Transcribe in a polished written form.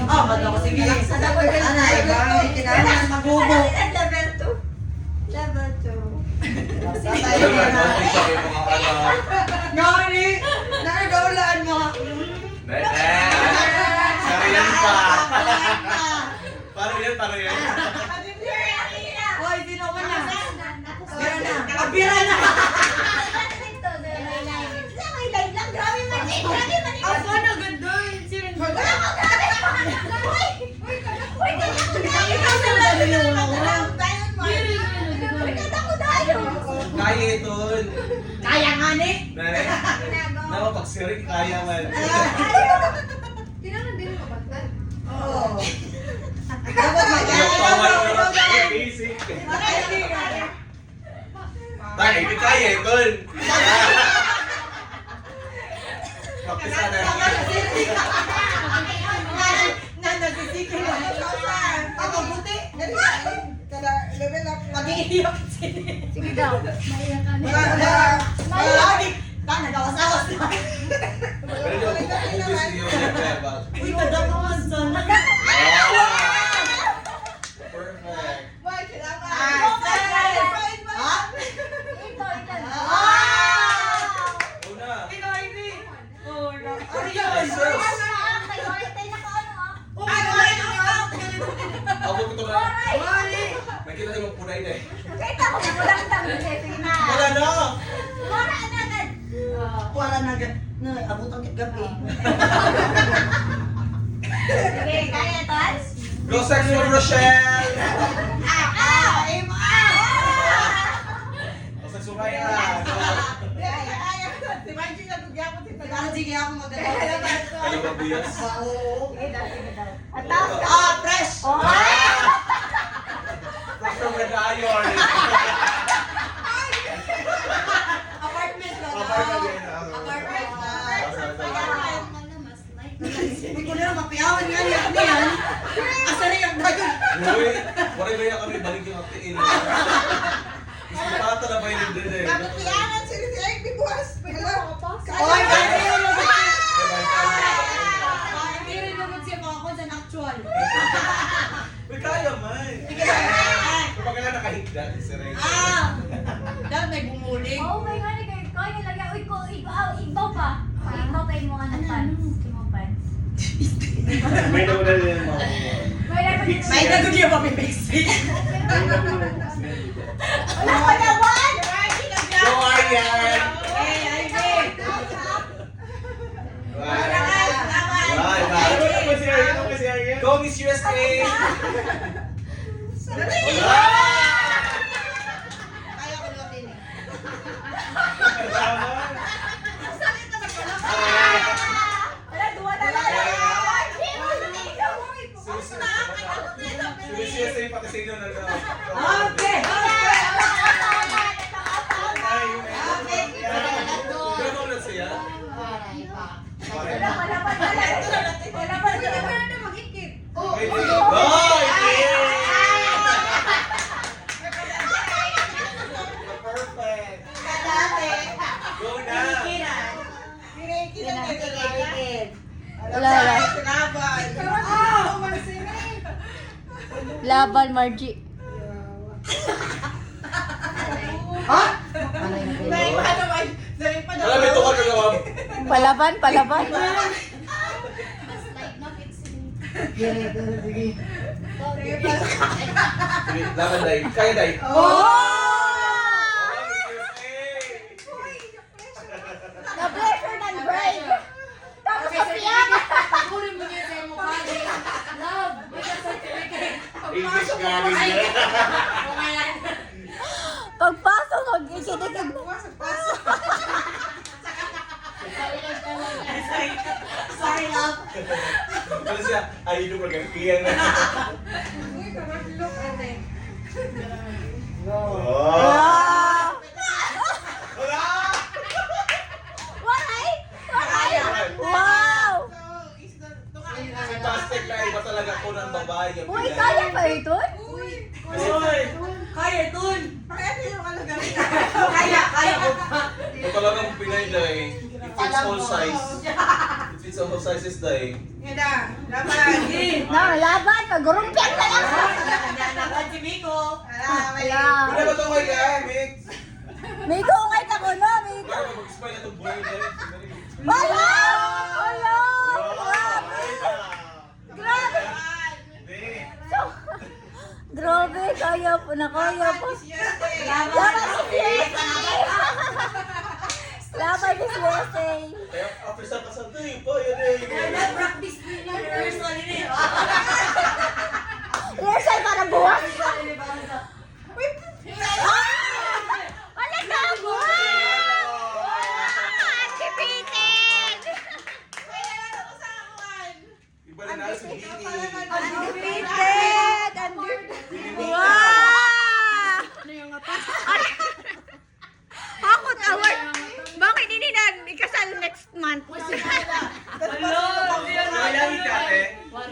Oh, ba't ako sige. Anay, ba? Kailangan magubo. Level 2. Level 2. Alam mo, okay sa akin mga anak. Ngani, nakagaulaan mo. Nene! Sariyan pa! Paano yan? Paano yan? Hoy, sino mo na? Bira na. Pabira na. Ang ano, ganda. Sirin mo. Kaya ito. Kaya nga ni. Nene? Napapagsiring kaya man. Kailangan din mapagtan. Oo. Pawal mo na. Basic. Tayo, hindi kaya ito. Pakisa na. Nanagsisikil mo. Ako, buti. Level up. Mag-iiyak sila. Sige daw. Maiyak ka Nagawas-awas na. Pero yung movies niyo yung level. Uy, kadakaman sana. Perfect. Una. Abot ko na. Nakita niyo yung punay na eh. Wala na. Wala na agad. Abot ang gabi. Go sexual Rochelle! O sexual kaya. Sige ako magdala. Ano ba buyas? Oo. Fresh! From Red Iron. Apartment lang. Apartment yan. Apartment lang. Mas Hindi ko na mapiyawan nga niya kami yan. Asari ang dagon. Uy, wala ba yan kami balik yung apiin. Gusto pata na ba yun din eh. Oy, pwede yun. Eh, Hindi rin naman siya mga kung saan actual. Uy, kaya man. Kapag kailan nakahigda, si Ray. Dahil may bumuling. May nauna din yung mga May dagon niya papipiksi. Go Aryan! Ay, ay. Go Miss USA! Kaya ko natin eh. Miss USA pati sa inyo na Okay! Gano'n na siya? Perfect! Go na! Laban, Margie. Ha? Alam mo ito ka gagawa mo? Palaban, palaban. Sige, laban dahil. Kaya dahil. Na-pressure ng break. Tapos sa piyak. Pagurin mo niya sa mukha niya. Love, may certificate. English galing niya. Pagpasok, mag-ikinig. Sorry, love. Ano siya? Ay, ito magampiyan na. Oh! Wow! Wala! Waray! Waray! Wow! Si Pastek na iba talaga ko ng babae. yung Uy, pinay. kaya pa ito? Uy! Kaya, dun. Kaya ko pa. Ito talagang Pinay dahil. It fits all size. It fits all sizes dahil. No, laban. Magurumpian na lang. Nagdanakan si Miko. Wala. Wala ba ito kay kaya, Mix? May gungay ka ko, no? May Wala ba mag-spoil na itong boy? Wala! Wala! Grabe! So, grabe, kaya po na kaya po. Laban si USA! Laban si USA! Kaya after sa kasal to eh, pa yun eh. Practice mo yun. Rehearsal yun eh. Rehearsal para buwas! Ah! Wala ka! Wow! Undefeated! Iba na nalo si Vicky. Undefeated! Wow! Ano yung apa? Hakot award! Bakit hindi na ikasal next month?